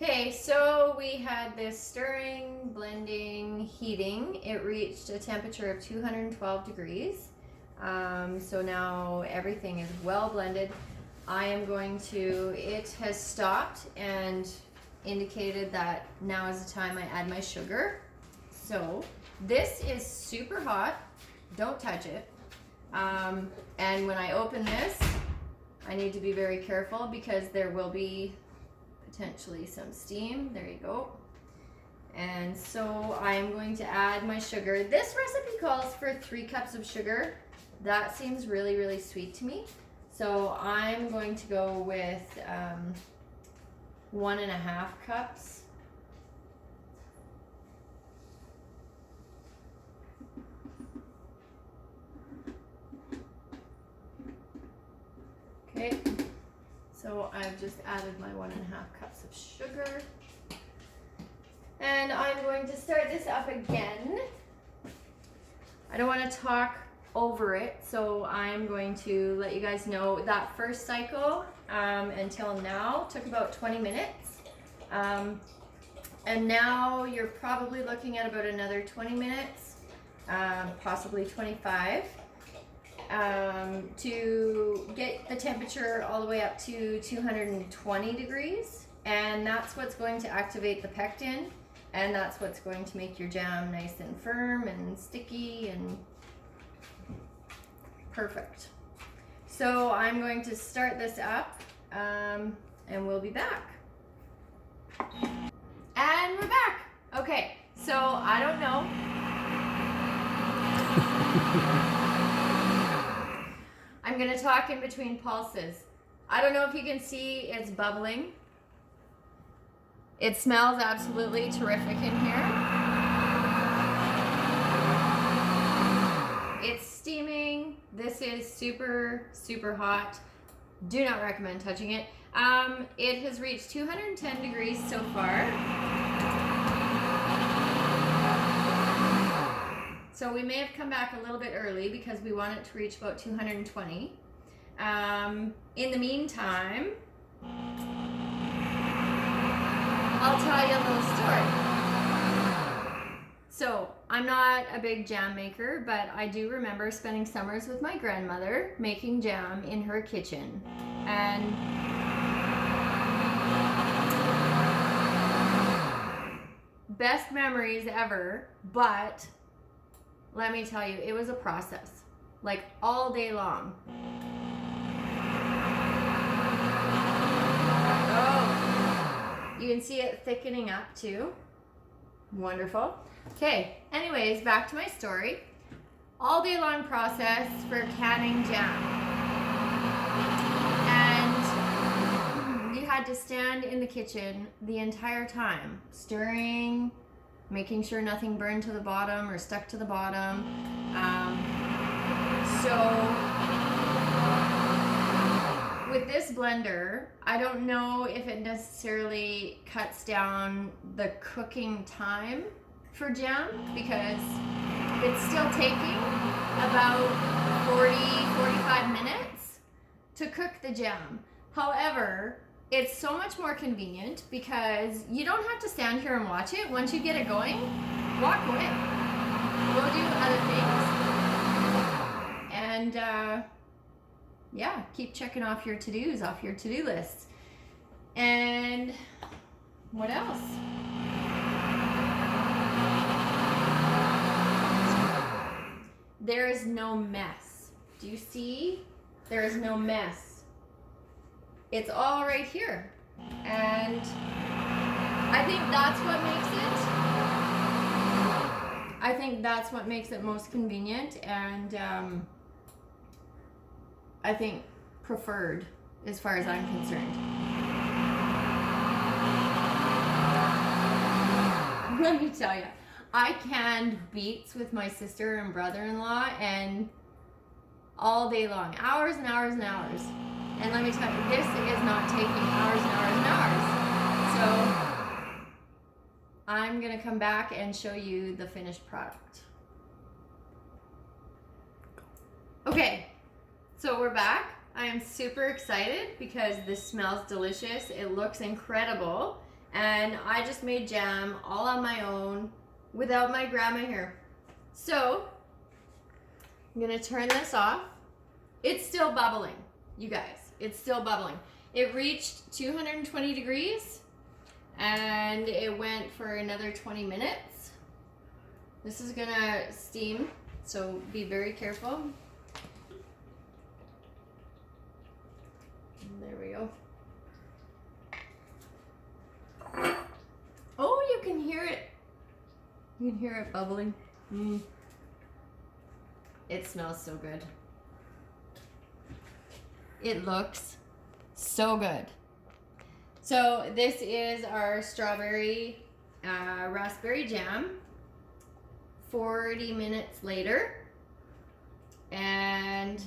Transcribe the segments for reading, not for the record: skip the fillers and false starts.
Okay, so we had this stirring, blending, heating. It reached a temperature of 212 degrees. So now everything is well blended. It has stopped and indicated that now is the time I add my sugar. So this is super hot. Don't touch it. And when I open this, I need to be very careful because there will be potentially some steam. There you go. And so I'm going to add my sugar. This recipe calls for 3 cups of sugar. That seems really, really sweet to me. So I'm going to go with 1.5 cups. Okay. So I've just added my 1.5 cups of sugar. And I'm going to start this up again. I don't want to talk over it, so I'm going to let you guys know that first cycle until now took about 20 minutes. And now you're probably looking at about another 20 minutes, possibly 25. To get the temperature all the way up to 220 degrees, and that's what's going to activate the pectin, and that's what's going to make your jam nice and firm and sticky and perfect. So I'm going to start this up, and we'll be back. And we're back. Okay, so I don't know. I'm gonna talk in between pulses. I don't know if you can see it's bubbling. It smells absolutely terrific in here. It's steaming. This is super, super hot. Do not recommend touching it. It has reached 210 degrees so far. So we may have come back a little bit early because we want it to reach about 220. In the meantime, I'll tell you a little story. So I'm not a big jam maker, but I do remember spending summers with my grandmother making jam in her kitchen. And best memories ever, but let me tell you, it was a process, like all day long. Oh, you can see it thickening up too. Wonderful. Okay, anyways, back to my story. All day long process for canning jam. And you had to stand in the kitchen the entire time, stirring, making sure nothing burned to the bottom or stuck to the bottom. So with this blender, I don't know if it necessarily cuts down the cooking time for jam because it's still taking about 40-45 minutes to cook the jam. However, it's so much more convenient because you don't have to stand here and watch it. Once you get it going, walk away. Go do other things. And yeah, keep checking off your to-dos, off your to-do lists. And what else? There is no mess. Do you see? There is no mess. It's all right here. And I think that's what makes it most convenient and I think preferred as far as I'm concerned. Let me tell you, I canned beets with my sister and brother-in-law and all day long, hours and hours and hours. And let me tell you, this is not taking hours and hours and hours. So I'm gonna come back and show you the finished product. Okay, so we're back. I am super excited because this smells delicious. It looks incredible. and I just made jam all on my own without my grandma here. So I'm gonna turn this off. It's still bubbling, you guys. It's still bubbling. It reached 220 degrees and it went for another 20 minutes. This is gonna steam, so be very careful. There we go. Oh, you can hear it. You can hear it bubbling. It smells so good. It looks so good. So this is our strawberry raspberry jam. 40 minutes later, and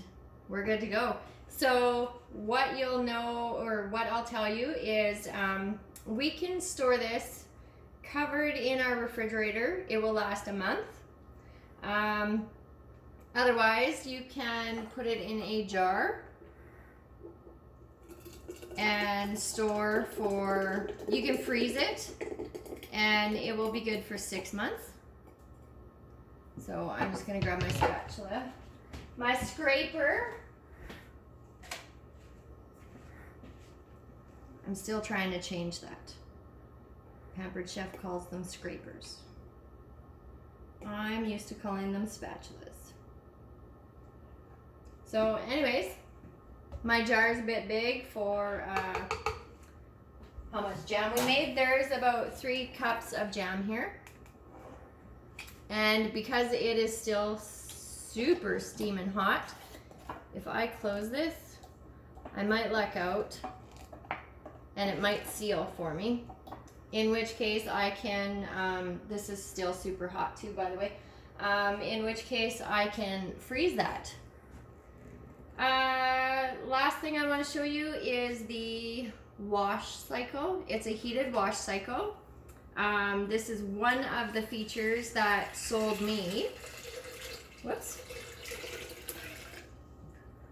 we're good to go. So what you'll know, or what I'll tell you, is we can store this covered in our refrigerator. It will last a month. Otherwise, you can put it in a jar and store for, you can freeze it and it will be good for 6 months. So I'm just gonna grab my spatula. My scraper. I'm still trying to change that. Pampered Chef calls them scrapers. I'm used to calling them spatulas. So anyways, my jar is a bit big for how much jam we made. There's about 3 cups of jam here. And because it is still super steaming hot, if I close this, I might luck out and it might seal for me. In which case I can, this is still super hot too, by the way. In which case I can freeze that. Last thing I want to show you is the wash cycle. It's a heated wash cycle. This is one of the features that sold me. Whoops.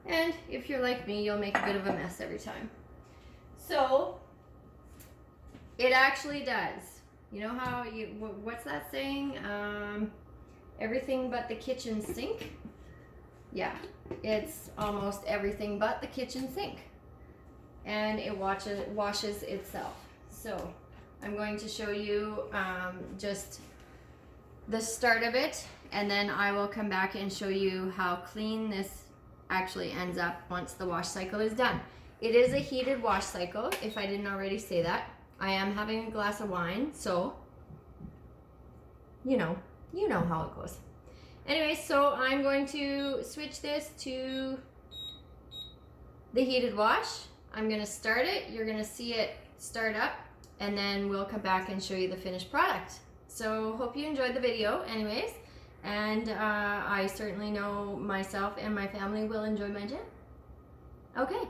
And if you're like me, you'll make a bit of a mess every time. So it actually does. You know how you, what's that saying? Everything but the kitchen sink. Yeah, it's almost everything but the kitchen sink. And it washes itself. So I'm going to show you just the start of it, and then I will come back and show you how clean this actually ends up once the wash cycle is done. It is a heated wash cycle, if I didn't already say that. I am having a glass of wine, so you know how it goes. Anyway, so I'm going to switch this to the heated wash. I'm gonna start it, you're gonna see it start up, and then we'll come back and show you the finished product. So hope you enjoyed the video anyways, and I certainly know myself and my family will enjoy my jam. Okay.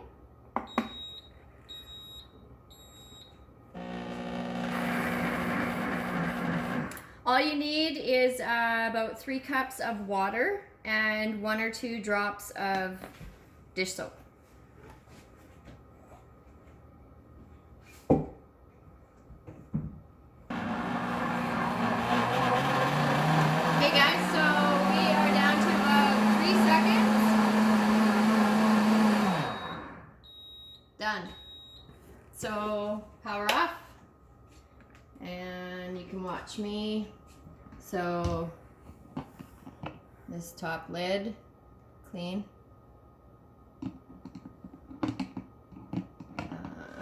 All you need is about 3 cups of water and 1 or 2 drops of dish soap. Okay guys, so we are down to about 3 seconds. Done. So power off. And you can watch me. So this top lid, clean.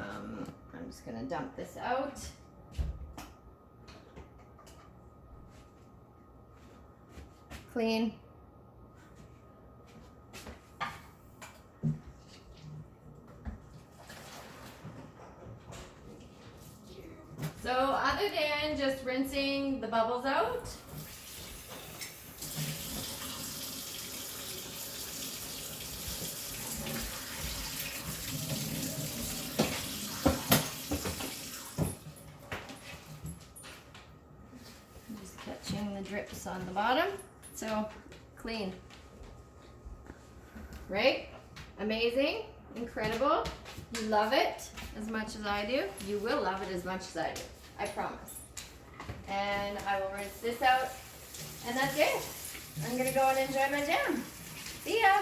I'm just gonna dump this out. Clean. So other than just rinsing the bubbles out, just catching the drips on the bottom. So clean, right? Amazing, incredible, love it. as much as I do, you will love it as much as I do. I promise. And I will rinse this out, and that's it. I'm gonna go and enjoy my jam. See ya!